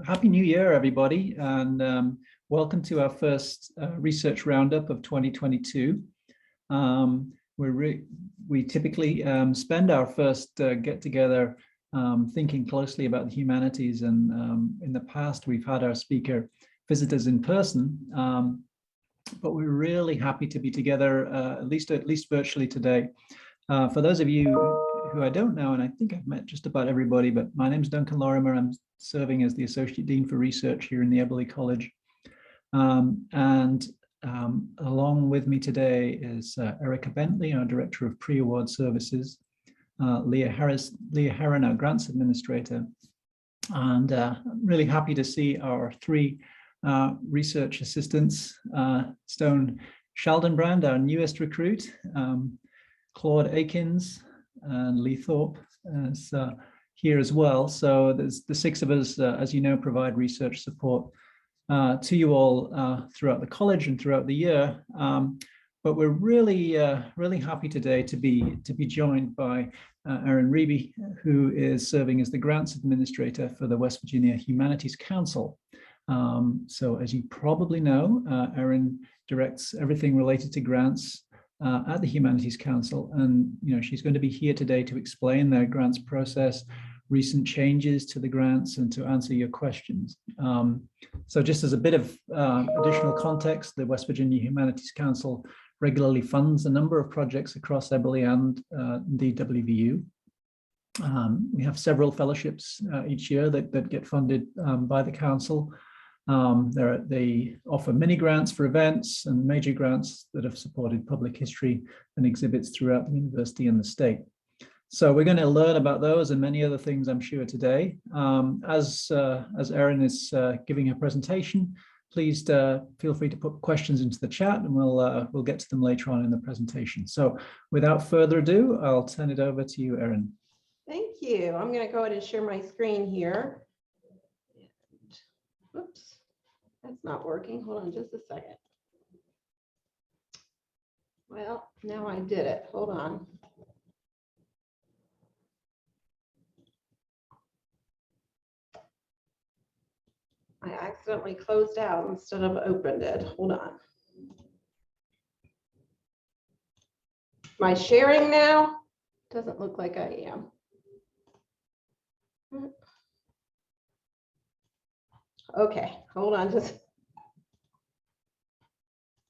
Happy New Year, everybody, and welcome to our first research roundup of 2022. We typically spend our first get-together thinking closely about the humanities, and in the past we've had our speaker visitors in person, but we're really happy to be together, at least virtually today. For those of you who I don't know, and I think I've met just about everybody, but my name is Duncan Lorimer. I'm serving as the Associate Dean for Research here in the Eberly College. Along with me today is Erica Bentley, our Director of Pre-Award Services, Leah Herron, our Grants Administrator, and I'm really happy to see our three research assistants, Stone Shaldenbrand, our newest recruit, Claude Akins, and Lee Thorpe is here as well. So there's the six of us, as you know, provide research support to you all throughout the college and throughout the year. But we're really happy today to be joined by Erin Riebe, who is serving as the Grants Administrator for the West Virginia Humanities Council. So as you probably know, Erin directs everything related to grants at the Humanities Council, and she's going to be here today to explain their grants process, recent changes to the grants, and to answer your questions. So just as a bit of additional context, the West Virginia Humanities Council regularly funds a number of projects across Eberly and the WVU. We have several fellowships each year that get funded by the council. They offer mini grants for events and major grants that have supported public history and exhibits throughout the university and the state. So we're going to learn about those and many other things, I'm sure, today. As Erin is giving her presentation, please feel free to put questions into the chat, and we'll get to them later on in the presentation. So without further ado, I'll turn it over to you, Erin. Thank you. I'm going to go ahead and share my screen here. Oops, that's not working. Hold on just a second. Well, now I did it. Hold on. I accidentally closed out instead of opened it. Hold on. Am I sharing now? Doesn't look like I am. Okay, hold on, just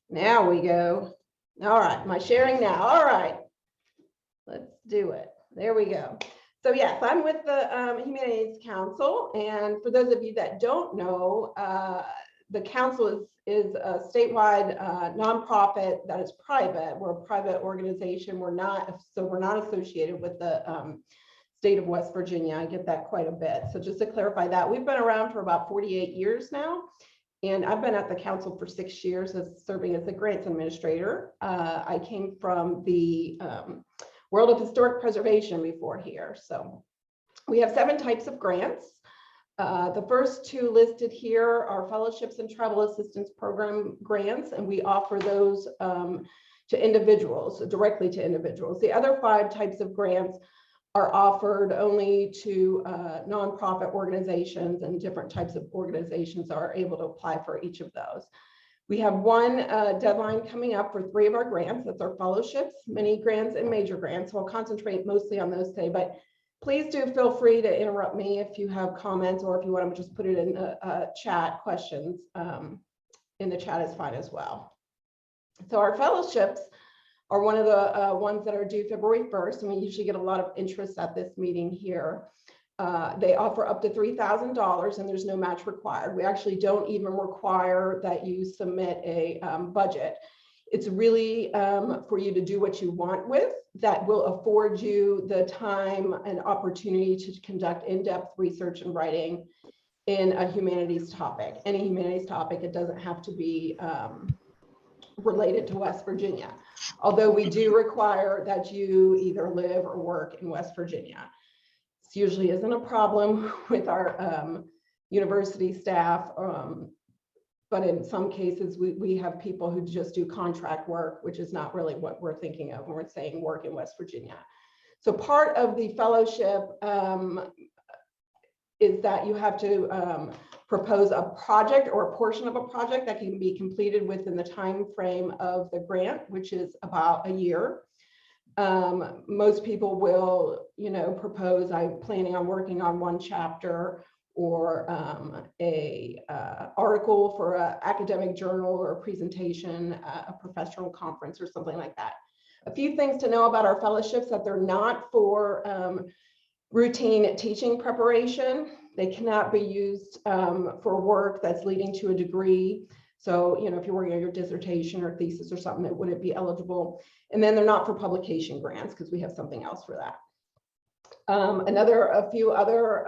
now we go. All right, am I sharing now? All right, let's do it. There we go. So yes, I'm with the Humanities Council, and for those of you that don't know, the council is a statewide nonprofit that is private. We're a private organization. We're not associated with the state of West Virginia. I get that quite a bit. So just to clarify that, we've been around for about 48 years now, and I've been at the council for 6 years serving as the grants administrator. I came from the world of historic preservation before here. So we have 7 types of grants. The first 2 listed here are fellowships and travel assistance program grants, and we offer those to individuals, directly to individuals. The other 5 types of grants are offered only to nonprofit organizations, and different types of organizations are able to apply for each of those. We have one deadline coming up for 3 of our grants. That's our fellowships, mini grants, and major grants. So I'll concentrate mostly on those today, but please do feel free to interrupt me if you have comments, or if you want to just put it in the chat, questions in the chat is fine as well. So our fellowships are one of the ones that are due February 1st, and we usually get a lot of interest at this meeting here. They offer up to $3,000, and there's no match required. We actually don't even require that you submit a budget. It's really for you to do what you want with, that will afford you the time and opportunity to conduct in-depth research and writing in a humanities topic. Any humanities topic, it doesn't have to be related to West Virginia, although we do require that you either live or work in West Virginia. This usually isn't a problem with our university staff, but in some cases we have people who just do contract work, which is not really what we're thinking of when we're saying work in West Virginia. So part of the fellowship is that you have to propose a project or a portion of a project that can be completed within the time frame of the grant, which is about a year. Most people will, propose, I'm planning on working on one chapter or a article for an academic journal or a presentation, a professional conference or something like that. A few things to know about our fellowships: that they're not for routine teaching preparation. They cannot be used for work that's leading to a degree. So, if you're working on your dissertation or thesis or something, it wouldn't be eligible. And then they're not for publication grants, because we have something else for that. A few other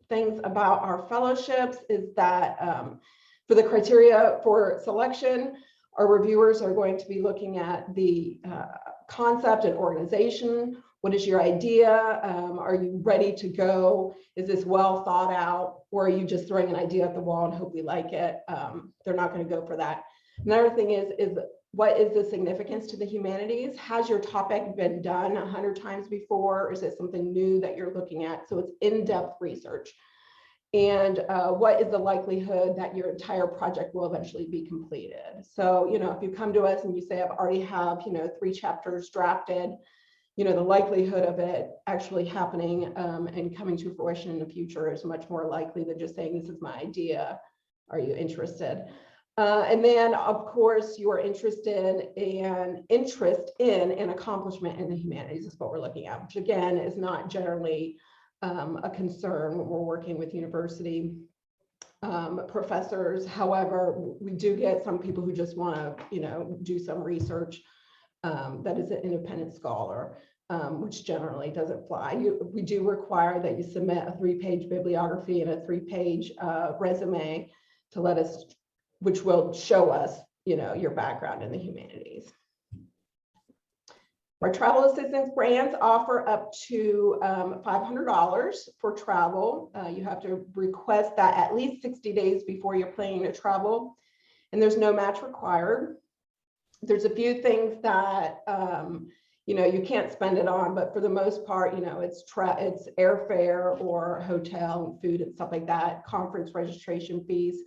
things about our fellowships is that for the criteria for selection, our reviewers are going to be looking at the concept and organization. What is your idea? Are you ready to go? Is this well thought out? Or are you just throwing an idea at the wall and hope we like it? They're not going to go for that. Another thing is what is the significance to the humanities? Has your topic been done 100 times before? Or is it something new that you're looking at? So it's in-depth research. And what is the likelihood that your entire project will eventually be completed? So, if you come to us and you say, I've already have, 3 chapters drafted, the likelihood of it actually happening and coming to fruition in the future is much more likely than just saying, this is my idea. Are you interested? And then, of course, your interest in and accomplishment in the humanities is what we're looking at, which again is not generally a concern when we're working with university professors. However, we do get some people who just want to, do some research that is an independent scholar, which generally doesn't fly. We do require that you submit a 3-page bibliography and a 3-page resume to let us, which will show us, your background in the humanities. Our travel assistance grants offer up to $500 for travel. You have to request that at least 60 days before you're planning to travel, and there's no match required. There's a few things that you can't spend it on, but for the most part, it's airfare or hotel and food and stuff like that, conference registration fees.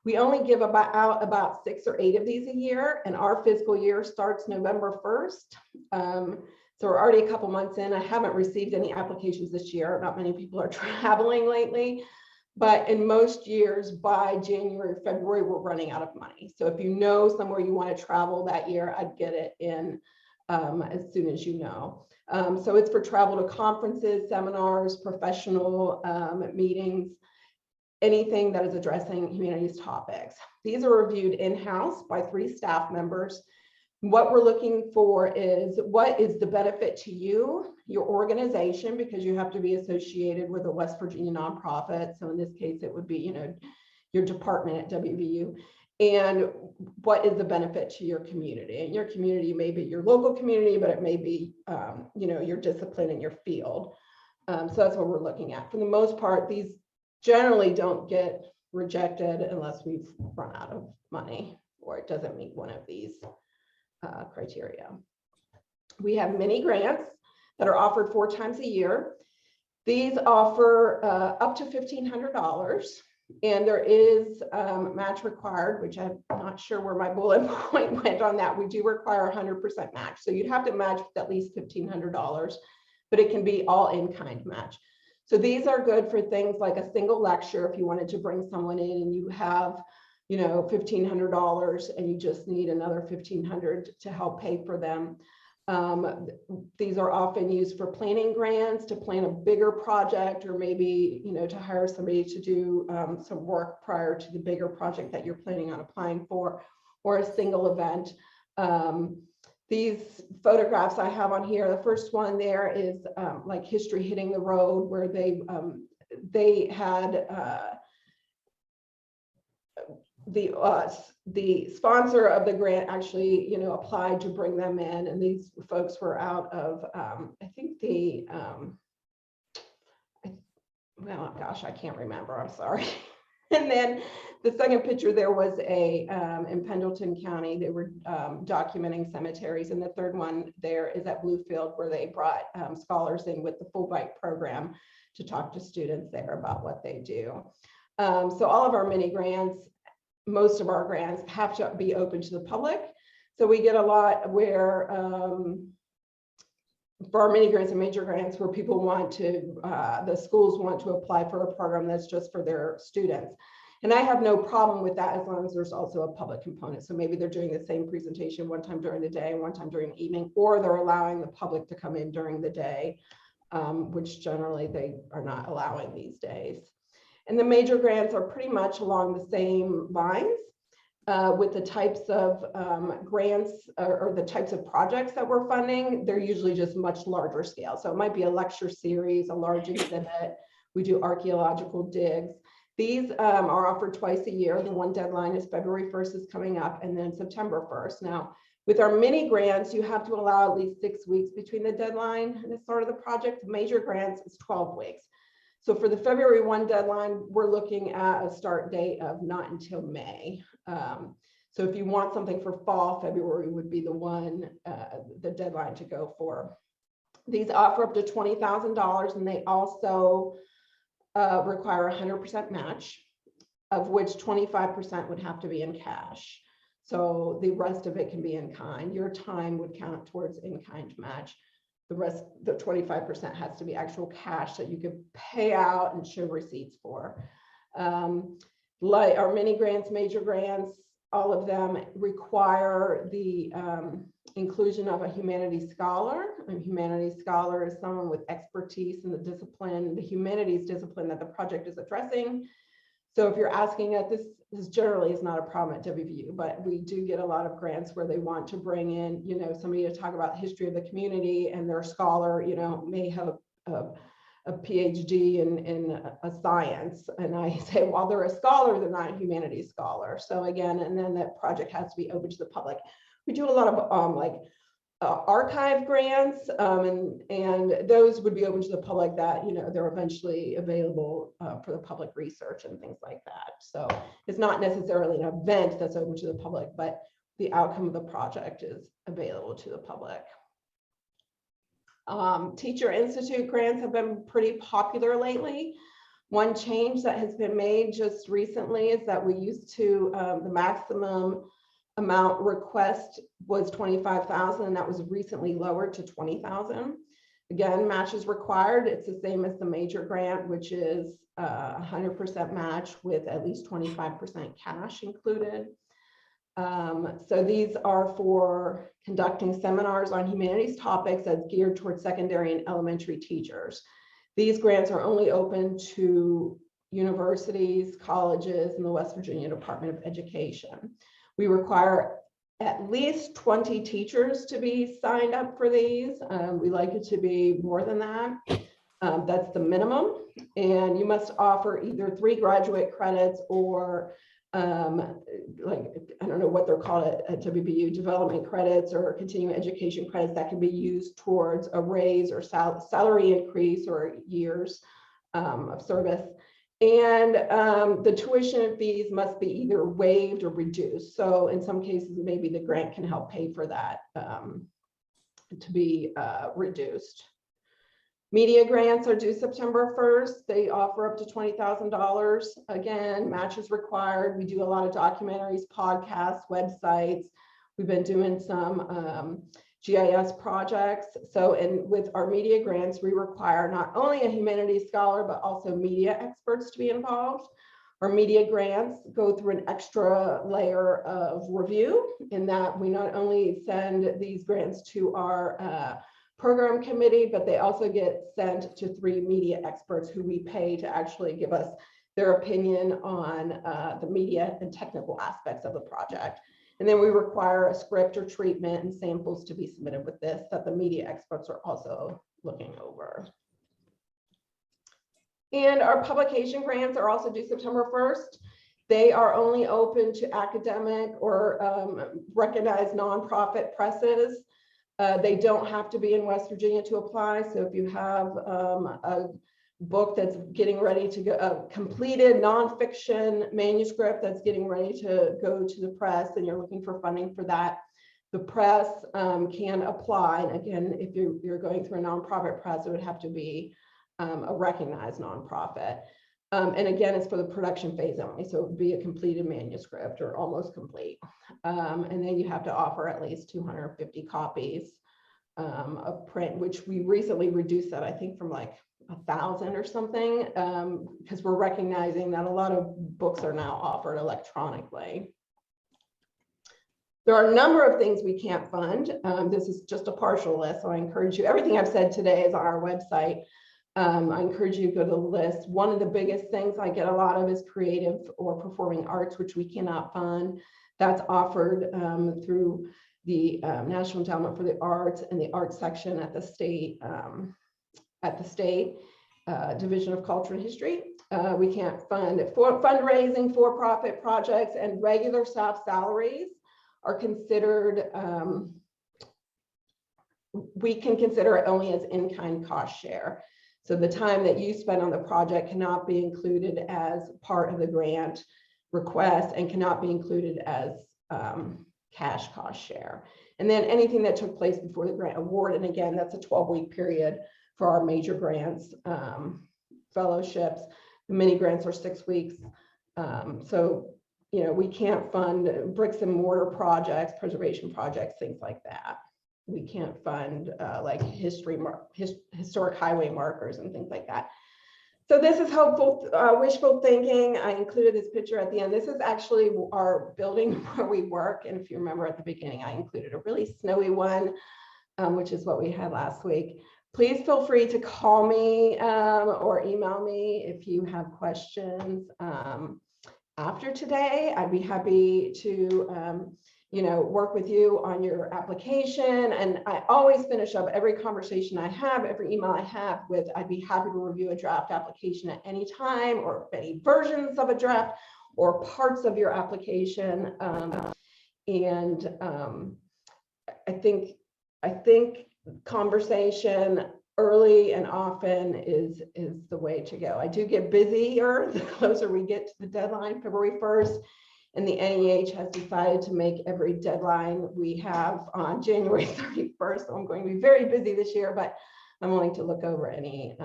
We only give out about 6 or 8 of these a year, and our fiscal year starts November 1st. So we're already a couple months in. I haven't received any applications this year. Not many people are traveling lately, but in most years by January, February, we're running out of money. So if you know somewhere you want to travel that year, I'd get it in as soon as you know. So it's for travel to conferences, seminars, professional meetings, anything that is addressing humanities topics. These are reviewed in-house by 3 staff members. What we're looking for is, what is the benefit to you, your organization, because you have to be associated with a West Virginia nonprofit. So in this case, it would be, your department at WVU. And what is the benefit to your community? And your community may be your local community, but it may be, your discipline in your field. So that's what we're looking at. For the most part, these generally don't get rejected unless we've run out of money or it doesn't meet one of these criteria. We have mini grants that are offered 4 times a year. These offer up to $1,500, and there is match required, which I'm not sure where my bullet point went on that. We do require 100% match. So you'd have to match with at least $1,500, but it can be all in-kind match. So these are good for things like a single lecture. If you wanted to bring someone in and you have, $1,500 and you just need another $1,500 to help pay for them. These are often used for planning grants, to plan a bigger project, or maybe, to hire somebody to do some work prior to the bigger project that you're planning on applying for, or a single event. These photographs I have on here, the first one there is like History Hitting the Road, where they had the sponsor of the grant actually, applied to bring them in, and these folks were out of I think well, gosh, I can't remember. I'm sorry. And then the second picture there was in Pendleton County. They were documenting cemeteries, and the third one there is at Bluefield, where they brought scholars in with the Fulbright program to talk to students there about what they do. So all of our mini grants, most of our grants have to be open to the public. So we get a lot where for our mini grants and major grants where people want to, the schools want to apply for a program that's just for their students. And I have no problem with that as long as there's also a public component. So maybe they're doing the same presentation one time during the day and one time during the evening, or they're allowing the public to come in during the day, which generally they are not allowing these days. And the major grants are pretty much along the same lines with the types of grants or the types of projects that we're funding. They're usually just much larger scale. So it might be a lecture series, a large exhibit. We do archaeological digs. These are offered twice a year. The one deadline is February 1st is coming up, and then September 1st. Now, with our mini grants, you have to allow at least 6 weeks between the deadline and the start of the project. Major grants is 12 weeks. So for the February 1 deadline, we're looking at a start date of not until May. So if you want something for fall, February would be the deadline to go for. These offer up to $20,000, and they also require 100% match, of which 25% would have to be in cash. So the rest of it can be in kind. Your time would count towards in-kind match. The rest, the 25% has to be actual cash that you could pay out and show receipts for. Like our mini grants, major grants, all of them require the inclusion of a humanities scholar. A humanities scholar is someone with expertise in the discipline, the humanities discipline that the project is addressing. So if you're asking at this generally is not a problem at WVU, but we do get a lot of grants where they want to bring in, you know, somebody to talk about the history of the community, and their scholar, you know, may have a PhD in a science. And I say, while they're a scholar, they're not a humanities scholar. So again, and then that project has to be open to the public. We do a lot of archive grants, and those would be open to the public that, you know, they're eventually available for the public research and things like that. So it's not necessarily an event that's open to the public, but the outcome of the project is available to the public. Teacher Institute grants have been pretty popular lately. One change that has been made just recently is that we used to, the maximum amount request was $25,000, and that was recently lowered to $20,000. Again, match is required. It's the same as the major grant, which is 100% match with at least 25% cash included. So these are for conducting seminars on humanities topics that's geared towards secondary and elementary teachers. These grants are only open to universities, colleges, and the West Virginia Department of Education. We require at least 20 teachers to be signed up for these. We like it to be more than that. That's the minimum. And you must offer either 3 graduate credits or like, I don't know what they're called at WVU, development credits or continuing education credits that can be used towards a raise or salary increase or years of service. And the tuition fees must be either waived or reduced. So in some cases, maybe the grant can help pay for that to be reduced. Media grants are due September 1st. They offer up to $20,000. Again, match is required. We do a lot of documentaries, podcasts, websites. We've been doing some GIS projects. So, and with our media grants, we require not only a humanities scholar, but also media experts to be involved. Our media grants go through an extra layer of review in that we not only send these grants to our program committee, but they also get sent to 3 media experts who we pay to actually give us their opinion on the media and technical aspects of the project. And then we require a script or treatment and samples to be submitted with this that the media experts are also looking over. And our publication grants are also due September 1st. They are only open to academic or recognized nonprofit presses. They don't have to be in West Virginia to apply. So if you have a book that's getting ready to go, a completed nonfiction manuscript that's getting ready to go to the press and you're looking for funding for that, the press can apply. And again, if you're going through a nonprofit press, it would have to be a recognized nonprofit. And again, it's for the production phase only, so it would be a completed manuscript or almost complete. And then you have to offer at least 250 copies of print, which we recently reduced that, I think, from like 1,000 or something, because we're recognizing that a lot of books are now offered electronically. There are a number of things we can't fund. This is just a partial list, so I encourage you, everything I've said today is on our website. I encourage you to go to the list. One of the biggest things I get a lot of is creative or performing arts, which we cannot fund. That's offered through the National Endowment for the Arts and the Arts section at the state Division of Culture and History. We can't fund it for fundraising, for-profit projects, and regular staff salaries are considered. We can consider it only as in-kind cost share. So the time that you spend on the project cannot be included as part of the grant request and cannot be included as cash cost share. And then anything that took place before the grant award, and again, that's a 12-week period for our major grants, fellowships. The mini grants are 6 weeks. So, you know, we can't fund bricks and mortar projects, preservation projects, things like that. We can't fund like historic highway markers and things like that. So this is hopeful, wishful thinking. I included this picture at the end. This is actually our building where we work. And if you remember at the beginning, I included a really snowy one, which is what we had last week. Please feel free to call me or email me if you have questions after today. I'd be happy to you know, work with you on your application. And I always finish up every conversation I have, every email I have with, I'd be happy to review a draft application at any time, or any versions of a draft or parts of your application. I think conversation early and often is the way to go. I do get busier the closer we get to the deadline, February 1st. And the NEH has decided to make every deadline we have on January 31st. So I'm going to be very busy this year, but I'm willing to look over any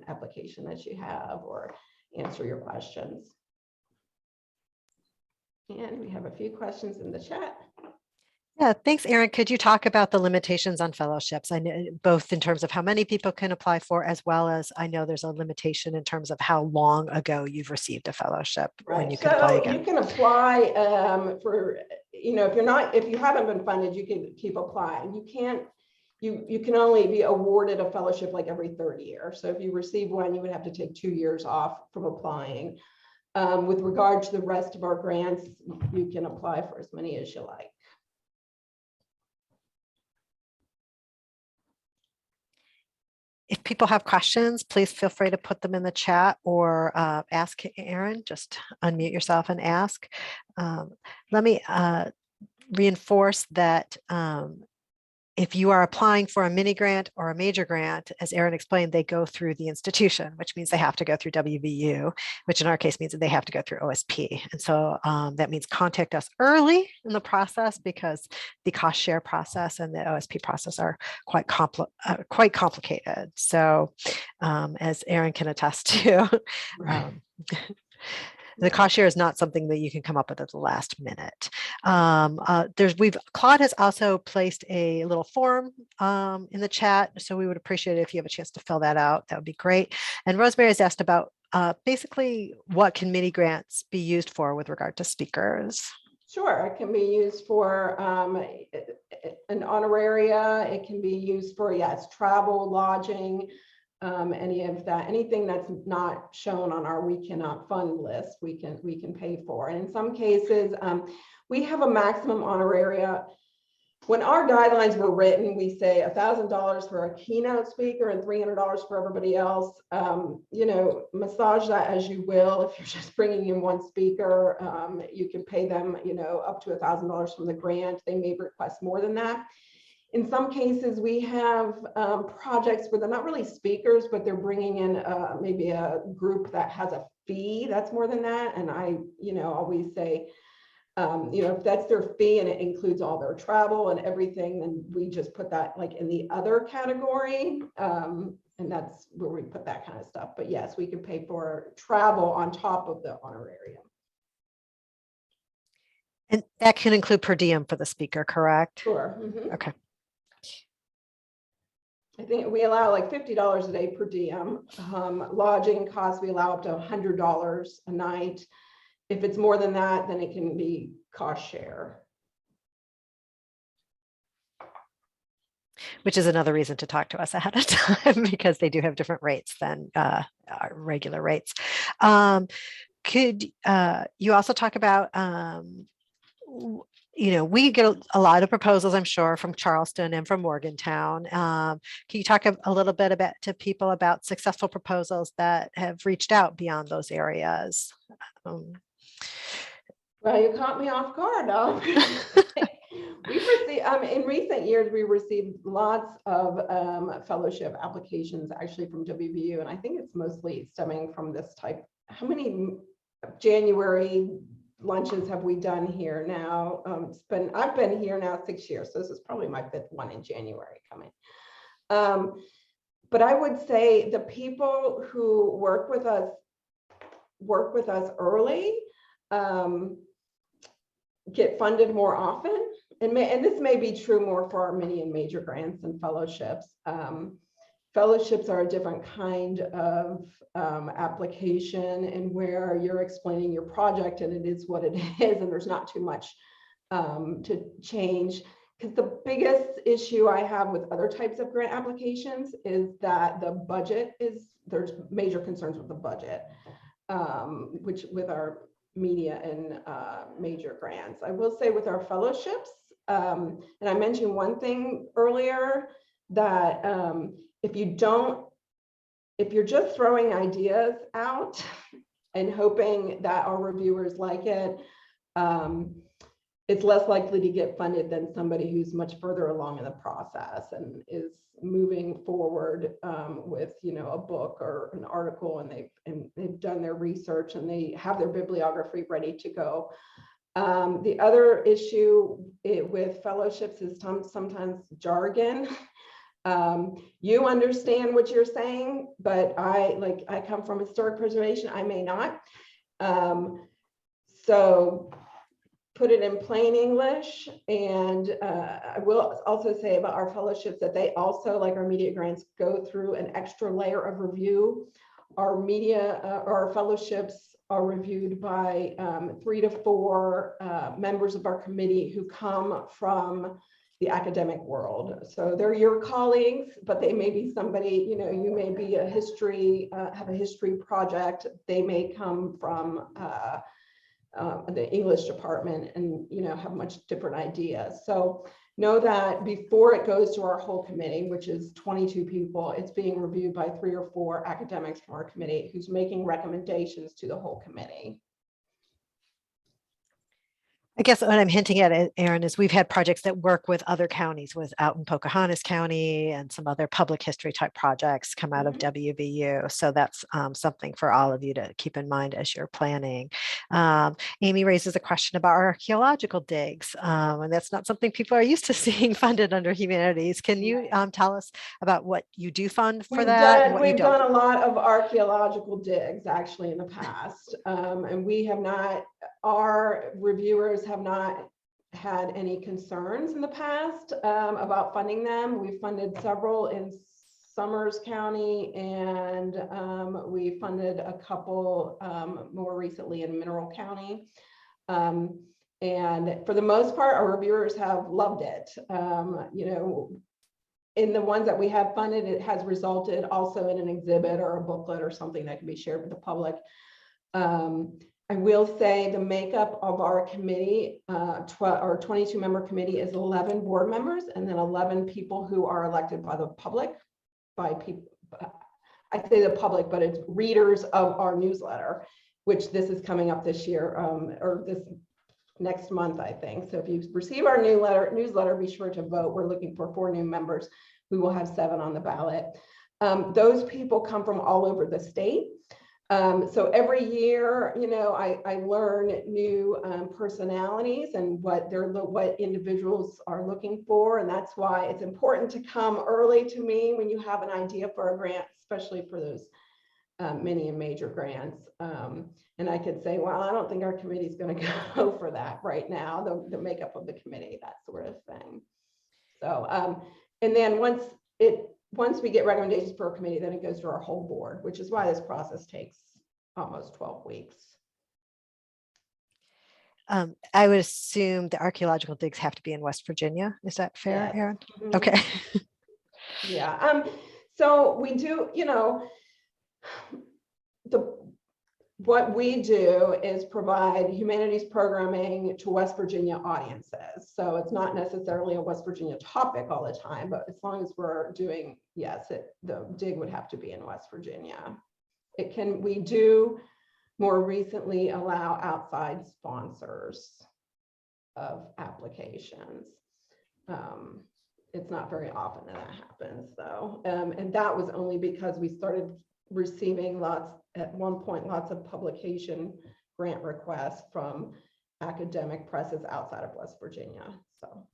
application that you have or answer your questions. And we have a few questions in the chat. Yeah, thanks, Erin. Could you talk about the limitations on fellowships? I know both in terms of how many people can apply for, as well as I know there's a limitation in terms of how long ago you've received a fellowship. Right. When you can apply again. You can apply for, you know, if you haven't been funded, you can keep applying. You can only be awarded a fellowship like every third year. So if you receive one, you would have to take 2 years off from applying. With regard to the rest of our grants, you can apply for as many as you like. If people have questions, please feel free to put them in the chat or ask Erin. Just unmute yourself and ask. Let me reinforce that if you are applying for a mini grant or a major grant, as Erin explained, they go through the institution, which means they have to go through WVU, which in our case means that they have to go through OSP. And so that means contact us early in the process, because the cost share process and the OSP process are quite complicated. So as Erin can attest to, the cost share is not something that you can come up with at the last minute. Claude has also placed a little form in the chat, so we would appreciate it if you have a chance to fill that out. That would be great. And Rosemary has asked about basically what can mini grants be used for with regard to speakers. Sure, it can be used for an honoraria. It can be used for, yes, travel, lodging, any of that, anything that's not shown on our we cannot fund list, we can pay for. And in some cases, we have a maximum honoraria. When our guidelines were written, we say $1,000 for a keynote speaker and $300 for everybody else. You know, massage that as you will. If you're just bringing in one speaker, you can pay them, you know, up to $1,000 from the grant. They may request more than that. In some cases, we have projects where they're not really speakers, but they're bringing in maybe a group that has a fee that's more than that. And I, you know, always say, you know, if that's their fee and it includes all their travel and everything, then we just put that like in the other category. And And that's where we put that kind of stuff. But yes, we can pay for travel on top of the honorarium. And that can include per diem for the speaker, correct? Sure. Mhm. Okay. I think we allow like $50 a day per diem. Lodging costs, we allow up to $100 a night. If it's more than that, then it can be cost share. Which is another reason to talk to us ahead of time, because they do have different rates than our regular rates. Could you also talk about, we get a lot of proposals, I'm sure, from Charleston and from Morgantown. Can you talk a little bit to people about successful proposals that have reached out beyond those areas? Well, you caught me off guard. No. We've received, in recent years, we received lots of fellowship applications actually from WVU, and I think it's mostly stemming from this type. How many January lunches have we done here now? I've been here now 6 years, so this is probably my 5th one in January coming. But I would say the people who work with us early, get funded more often. And this may be true more for our mini and major grants and fellowships. Fellowships are a different kind of application, and where you're explaining your project and it is what it is, and there's not too much to change. Because the biggest issue I have with other types of grant applications is that the budget there's major concerns with the budget, which with our media and major grants. I will say with our fellowships, and I mentioned one thing earlier, that if you're just throwing ideas out and hoping that our reviewers like it, it's less likely to get funded than somebody who's much further along in the process and is moving forward with, a book or an article, and they've done their research and they have their bibliography ready to go. The other issue with fellowships is sometimes jargon. You understand what you're saying, but I come from historic preservation, I may not. So put it in plain English. And I will also say about our fellowships that they also, like our media grants, go through an extra layer of review. Our our fellowships are reviewed by 3 to 4 members of our committee who come from the academic world. So they're your colleagues, but they may be somebody, you may be have a history project. They may come from the English department and, have much different ideas. So know that before it goes to our whole committee, which is 22 people, it's being reviewed by 3 or 4 academics from our committee who's making recommendations to the whole committee. I guess what I'm hinting at, Erin, is we've had projects that work with other counties, out in Pocahontas County and some other public history type projects come out of WVU. So that's something for all of you to keep in mind as you're planning. Amy raises a question about archaeological digs, and that's not something people are used to seeing funded under humanities. Can you tell us about what you do fund for that? We've done a lot of archaeological digs actually in the past, and we have not. Our reviewers have not had any concerns in the past about funding them. We funded several in Summers County, and we funded a couple more recently in Mineral County. And for the most part, our reviewers have loved it. In the ones that we have funded, it has resulted also in an exhibit or a booklet or something that can be shared with the public. I will say the makeup of our committee, our 22-member committee, is 11 board members and then 11 people who are elected by the public, by people. I say the public, but it's readers of our newsletter, which this is coming up this year or this next month, I think. So if you receive our newsletter, be sure to vote. We're looking for 4 new members. We will have 7 on the ballot. Those people come from all over the state. So every year, I learn new personalities and what individuals are looking for. And that's why it's important to come early to me when you have an idea for a grant, especially for those mini and major grants. And I could say, well, I don't think our committee is going to go for that right now, the makeup of the committee, that sort of thing. So, and then once we get recommendations for a committee, then it goes to our whole board, which is why this process takes almost 12 weeks. I would assume the archaeological digs have to be in West Virginia. Is that fair, Yes. Erin? Mhm. Okay. Yeah. So we do, what we do is provide humanities programming to West Virginia audiences. So it's not necessarily a West Virginia topic all the time, but as long as we're doing, yes, the dig would have to be in West Virginia. We do more recently allow outside sponsors of applications. It's not very often that happens though. And that was only because we started receiving at one point, lots of publication grant requests from academic presses outside of West Virginia. So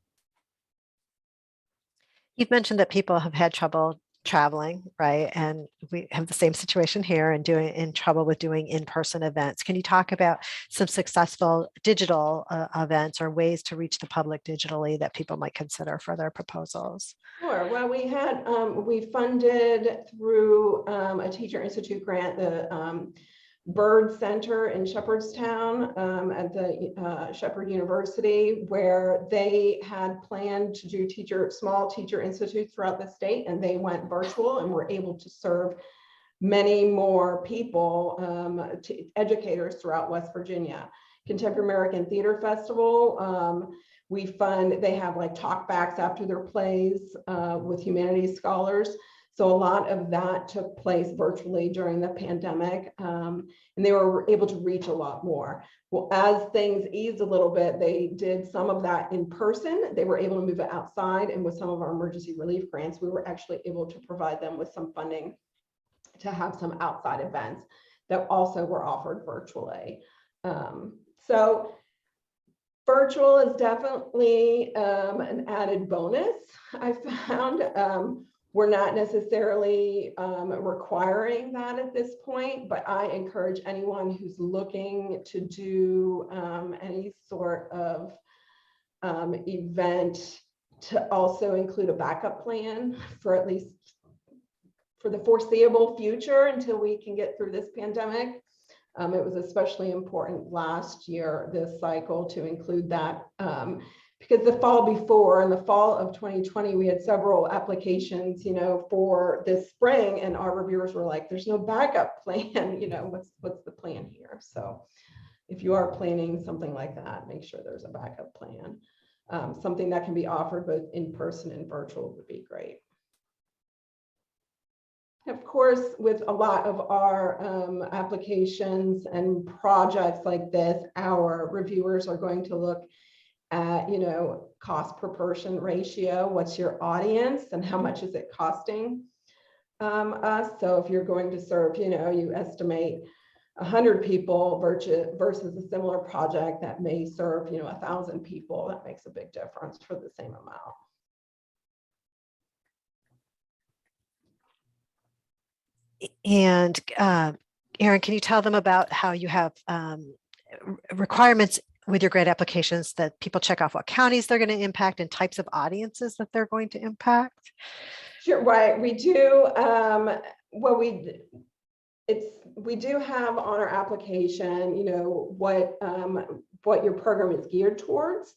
You've mentioned that people have had trouble traveling, right? And we have the same situation here and in trouble with doing in-person events. Can you talk about some successful digital events or ways to reach the public digitally that people might consider for their proposals? Sure. Well, we funded through a Teacher Institute grant, the Bird Center in Shepherdstown at the Shepherd University, where they had planned to do small teacher institutes throughout the state, and they went virtual and were able to serve many more people, educators throughout West Virginia. Contemporary American Theater Festival, they have like talkbacks after their plays with humanities scholars. So a lot of that took place virtually during the pandemic, and they were able to reach a lot more. Well, as things eased a little bit, they did some of that in person. They were able to move it outside, and with some of our emergency relief grants, we were actually able to provide them with some funding to have some outside events that also were offered virtually. So virtual is definitely an added bonus, I found. We're not necessarily requiring that at this point, but I encourage anyone who's looking to do any sort of event to also include a backup plan for at least for the foreseeable future until we can get through this pandemic. It was especially important last year, this cycle, to include that because the fall before, in the fall of 2020, we had several applications, for this spring, and our reviewers were like, "There's no backup plan. What's the plan here?" So, if you are planning something like that, make sure there's a backup plan. Something that can be offered both in person and virtual would be great. Of course, with a lot of our applications and projects like this, our reviewers are going to look at, cost per person ratio. What's your audience and how much is it costing us? So if you're going to serve, you estimate 100 people versus a similar project that may serve, 1,000 people, that makes a big difference for the same amount. And Erin, can you tell them about how you have requirements with your grant applications that people check off what counties they're going to impact and types of audiences that they're going to impact? Sure, right. We do. We do have on our application, what your program is geared towards.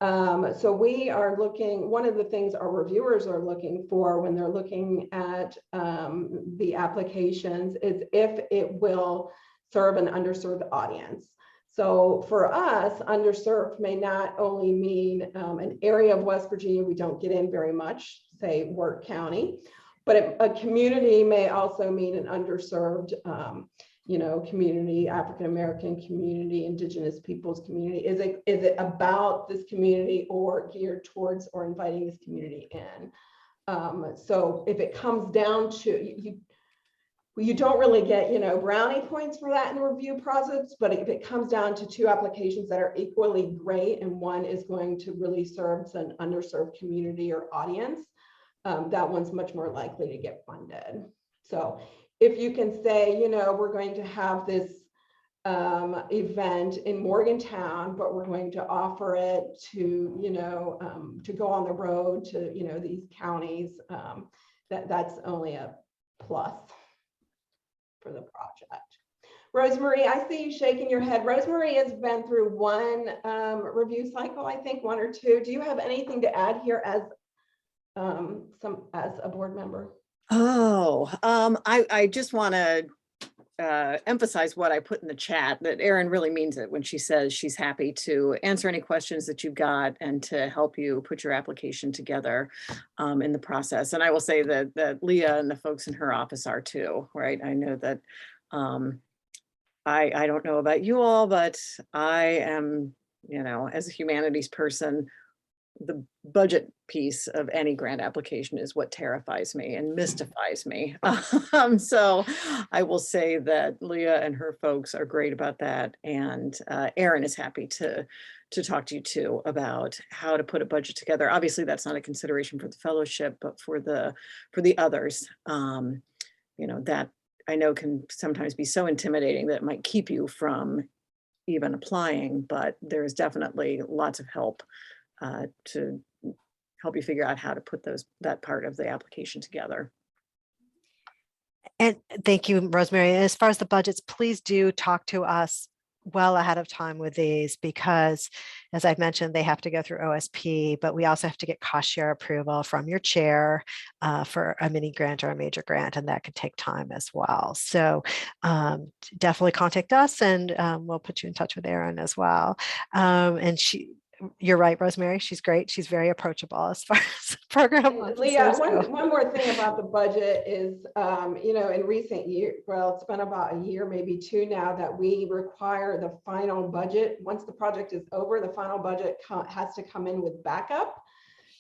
So we are looking, one of the things our reviewers are looking for when they're looking at the applications is if it will serve an underserved audience. So for us, underserved may not only mean an area of West Virginia we don't get in very much, say Wirt County, but a community may also mean an underserved community, African-American community, Indigenous peoples community. Is it about this community or geared towards or inviting this community in? So if it comes down to, you don't really get, brownie points for that in the review process, but if it comes down to 2 applications that are equally great and one is going to really serve an underserved community or audience, that one's much more likely to get funded. So if you can say, we're going to have this event in Morgantown, but we're going to offer it to, to go on the road to, these counties, that's only a plus for the project. Rosemary, I see you shaking your head. Rosemary has been through 1 review cycle, I think 1 or 2. Do you have anything to add here as as a board member? Oh, I just want to emphasize what I put in the chat, that Erin really means it when she says she's happy to answer any questions that you've got and to help you put your application together in the process. And I will say that Leah and the folks in her office are too, right? I know that I don't know about you all, but I am, as a humanities person, the budget piece of any grant application is what terrifies me and mystifies me. So I will say that Leah and her folks are great about that. And Erin is happy to talk to you too about how to put a budget together. Obviously, that's not a consideration for the fellowship, but for the others, that I know can sometimes be so intimidating that it might keep you from even applying, but there's definitely lots of help to help you figure out how to put that part of the application together. And thank you, Rosemary. As far as the budgets, please do talk to us well ahead of time with these, because as I've mentioned, they have to go through OSP, but we also have to get cost share approval from your chair for a mini grant or a major grant, and that could take time as well. So definitely contact us, and we'll put you in touch with Erin as well. And you're right, Rosemary. She's great. She's very approachable as far as program. Leah, one more thing about the budget is, in recent years, well, it's been about a year, maybe 2 now, that we require the final budget. Once the project is over, the final budget has to come in with backup,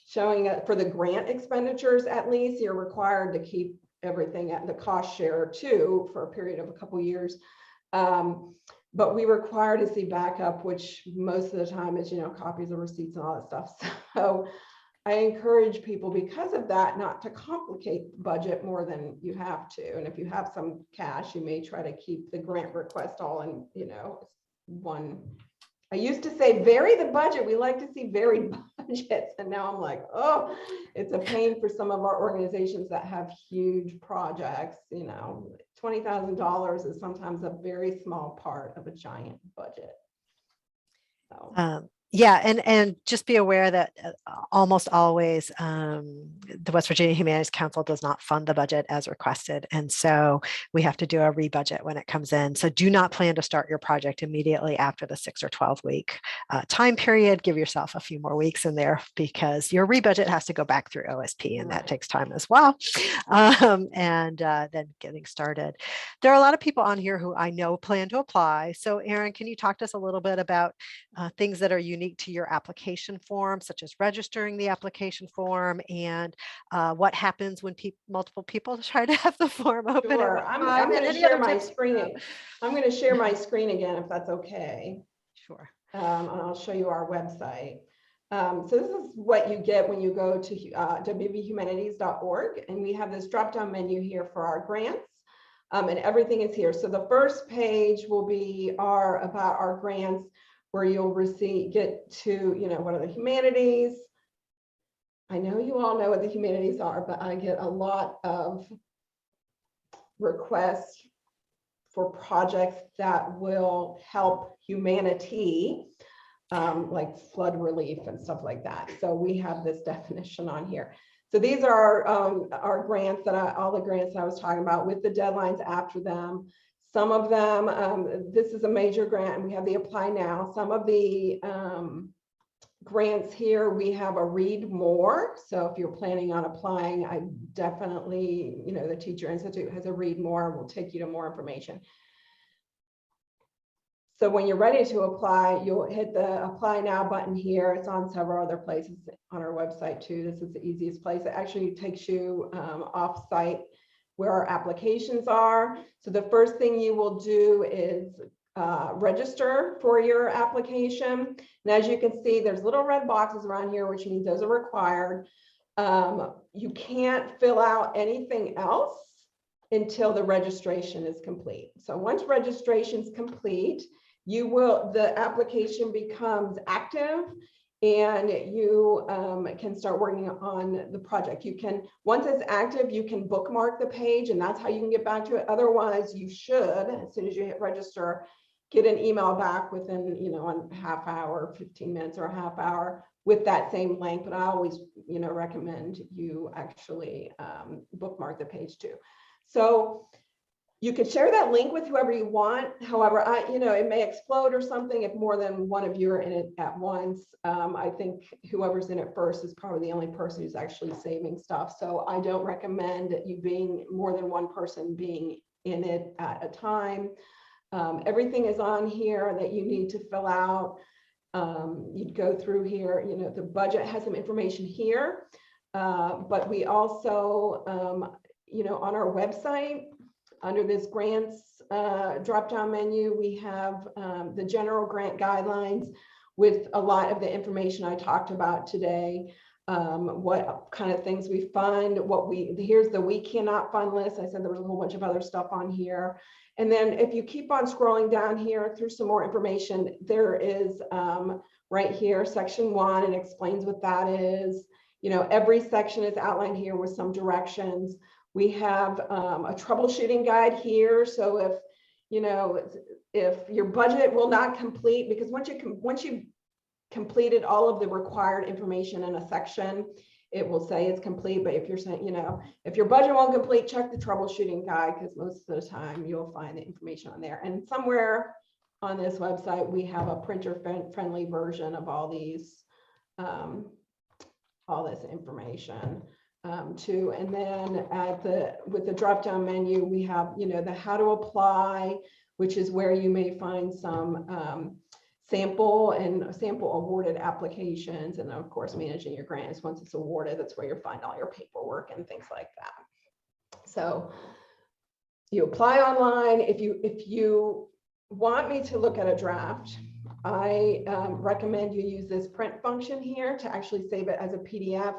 showing for the grant expenditures, at least, you're required to keep everything at the cost share too for a period of a couple years. But we require to see backup, which most of the time is, copies of receipts and all that stuff. So I encourage people, because of that, not to complicate the budget more than you have to. And if you have some cash, you may try to keep the grant request all in, one. I used to say, vary the budget. We like to see varied budgets. And now I'm like, oh, it's a pain for some of our organizations that have huge projects. $20,000 is sometimes a very small part of a giant budget. So. Yeah, and just be aware that almost always the West Virginia Humanities Council does not fund the budget as requested. And so we have to do a rebudget when it comes in. So do not plan to start your project immediately after the 6 or 12 week time period. Give yourself a few more weeks in there, because your rebudget has to go back through OSP, and that takes time as well. And then getting started. There are a lot of people on here who I know plan to apply. So Erin, can you talk to us a little bit about things that are unique to your application form, such as registering the application form, and what happens when multiple people try to have the form open? Sure. I'm going to share my screen. I'm going to share my screen again, if that's okay. Sure. And I'll show you our website. So this is what you get when you go to WVHumanities.org, and we have this drop-down menu here for our grants. And everything is here. So the first page will be about our grants, where you'll get to, what are the humanities? I know you all know what the humanities are, but I get a lot of requests for projects that will help humanity, like flood relief and stuff like that. So we have this definition on here. So these are our grants, all the grants I was talking about, with the deadlines after them. Some of them, this is a major grant, and we have the apply now. Some of the grants here, we have a read more. So if you're planning on applying, I definitely, the Teacher Institute has a read more, will take you to more information. So when you're ready to apply, you'll hit the apply now button here. It's on several other places on our website too. This is the easiest place. It actually takes you off site, where our applications are. So the first thing you will do is register for your application. And as you can see, there's little red boxes around here, which means those are required. You can't fill out anything else until the registration is complete. So once registration is complete, the application becomes active and you can start working on the project. Once it's active, you can bookmark the page, and that's how you can get back to it. Otherwise, you should, as soon as you hit register, get an email back within, a half hour, 15 minutes or a half hour with that same link. But I always, recommend you actually bookmark the page too. So you could share that link with whoever you want. However, it may explode or something if more than one of you are in it at once. I think whoever's in it first is probably the only person who's actually saving stuff. So I don't recommend you being more than one person being in it at a time. Everything is on here that you need to fill out. You'd go through here, the budget has some information here, but we also, on our website, under this grants drop-down menu, we have the general grant guidelines with a lot of the information I talked about today. What kind of things we fund, here's the we cannot fund list. I said there was a whole bunch of other stuff on here. And then if you keep on scrolling down here through some more information, there is right here, section 1, and explains what that is. Every section is outlined here with some directions. We have a troubleshooting guide here. So if your budget will not complete, because once you completed all of the required information in a section, it will say it's complete. But if you're saying, if your budget won't complete, check the troubleshooting guide, because most of the time you'll find the information on there. And somewhere on this website, we have a printer-friendly version of all these, all this information too. And then with the drop-down menu, we have, the how to apply, which is where you may find some sample awarded applications. And of course, managing your grants. Once it's awarded, that's where you'll find all your paperwork and things like that. So you apply online. If you want me to look at a draft, I recommend you use this print function here to actually save it as a PDF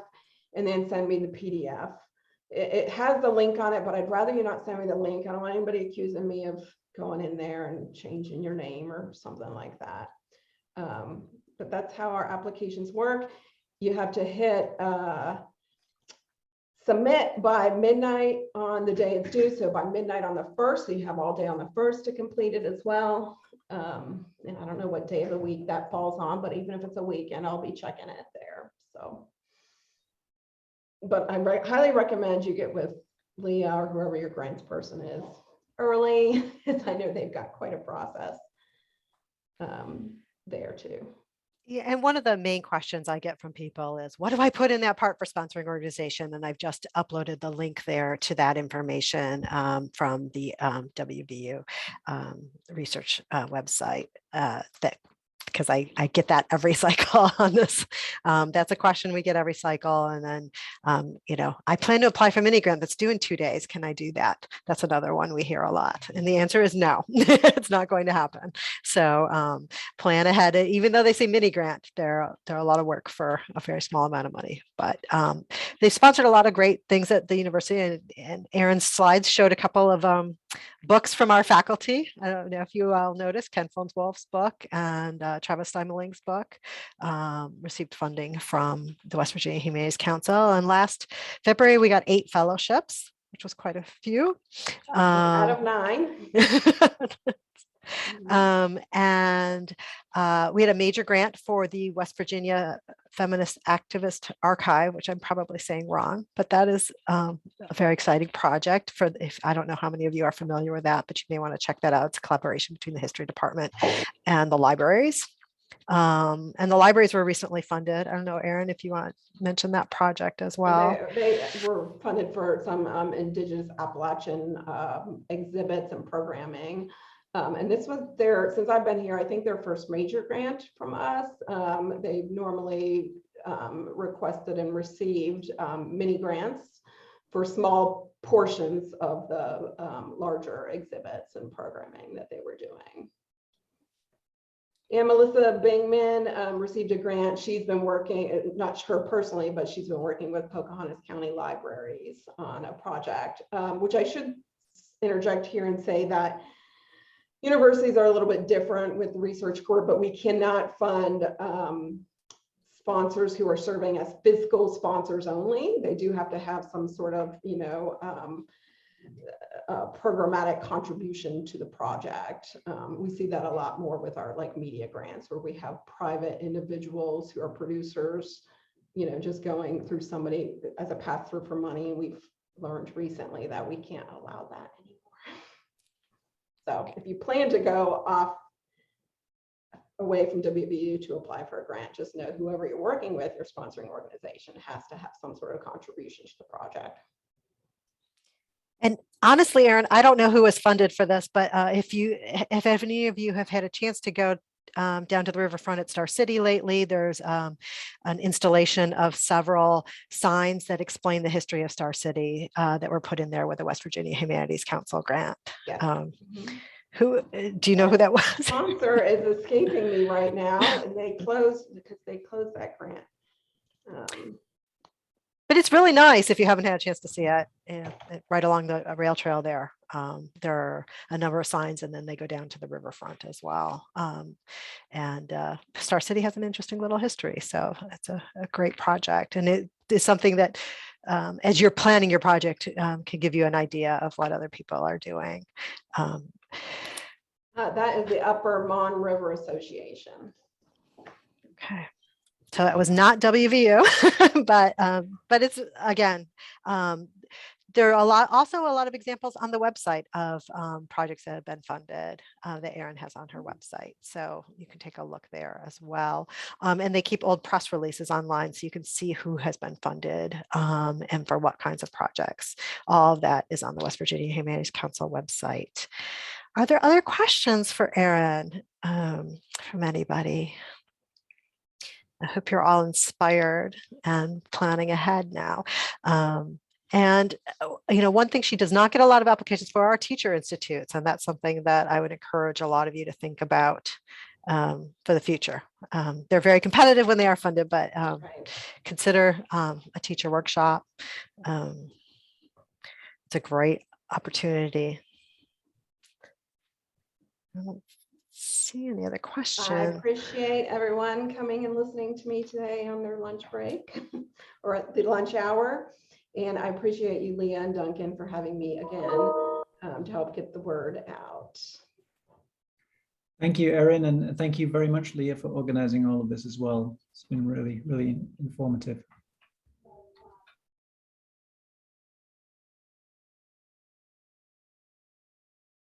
and then send me the PDF. It has the link on it, but I'd rather you not send me the link. I don't want anybody accusing me of going in there and changing your name or something like that. But that's how our applications work. You have to hit submit by midnight on the day it's due. So by midnight on the 1st, so you have all day on the 1st to complete it as well. And I don't know what day of the week that falls on, but even if it's a weekend, I'll be checking it there. So, but I highly recommend you get with Leah or whoever your grants person is early, because I know they've got quite a process there too. Yeah, and one of the main questions I get from people is, what do I put in that part for sponsoring organization? And I've just uploaded the link there to that information from the WVU research website because I get that every cycle on this. That's a question we get every cycle. And then, I plan to apply for a mini grant that's due in 2 days. Can I do that? That's another one we hear a lot. And the answer is no, it's not going to happen. So plan ahead. Even though they say mini grant, they're a lot of work for a very small amount of money. But they sponsored a lot of great things at the university. And Erin's slides showed a couple of books from our faculty. I don't know if you all noticed Ken Wolf's book and Travis Steimeling's book received funding from the West Virginia Humanities Council. And last February, we got 8 fellowships, which was quite a few. Out of 9. And we had a major grant for the West Virginia Feminist Activist Archive, which I'm probably saying wrong, but that is a very exciting project. I don't know how many of you are familiar with that, but you may want to check that out. It's a collaboration between the history department and the libraries. And the libraries were recently funded. I don't know, Erin, if you want to mention that project as well. They were funded for some Indigenous Appalachian exhibits and programming. And this was since I've been here, I think their first major grant from us. They've normally requested and received mini grants for small portions of the larger exhibits and programming that they were doing. And Melissa Bingman received a grant. She's been working, not her personally, but she's been working with Pocahontas County Libraries on a project, which I should interject here and say that universities are a little bit different with the Research Corps, but we cannot fund sponsors who are serving as fiscal sponsors only. They do have to have some sort of, programmatic contribution to the project. We see that a lot more with our media grants, where we have private individuals who are producers, just going through somebody as a pass-through for money. And we've learned recently that we can't allow that anymore. So if you plan to go off away from WVU to apply for a grant, just know whoever you're working with, your sponsoring organization, has to have some sort of contribution to the project. And honestly, Erin, I don't know who was funded for this, but if any of you have had a chance to go down to the riverfront at Star City lately, there's an installation of several signs that explain the history of Star City that were put in there with the West Virginia Humanities Council grant. Yeah. Who do you know who that was? Sponsor is escaping me right now, and they closed that grant. But it's really nice if you haven't had a chance to see it, right along the rail trail there. There are a number of signs, and then they go down to the riverfront as well. And Star City has an interesting little history. So it's a great project. And it is something that, as you're planning your project, can give you an idea of what other people are doing. That is the Upper Mon River Association. Okay. So that was not WVU, but it's, again, there are also a lot of examples on the website of projects that have been funded that Erin has on her website. So you can take a look there as well. And they keep old press releases online, so you can see who has been funded and for what kinds of projects. All of that is on the West Virginia Humanities Council website. Are there other questions for Erin from anybody? I hope you're all inspired and planning ahead now. And one thing she does not get a lot of applications for are teacher institutes. And that's something that I would encourage a lot of you to think about for the future. They're very competitive when they are funded, but consider a teacher workshop. It's a great opportunity. I don't see any other questions. I appreciate everyone coming and listening to me today on their lunch break or at the lunch hour. And I appreciate you, Leah and Duncan, for having me again to help get the word out. Thank you, Erin, and thank you very much, Leah, for organizing all of this as well. It's been really, really informative.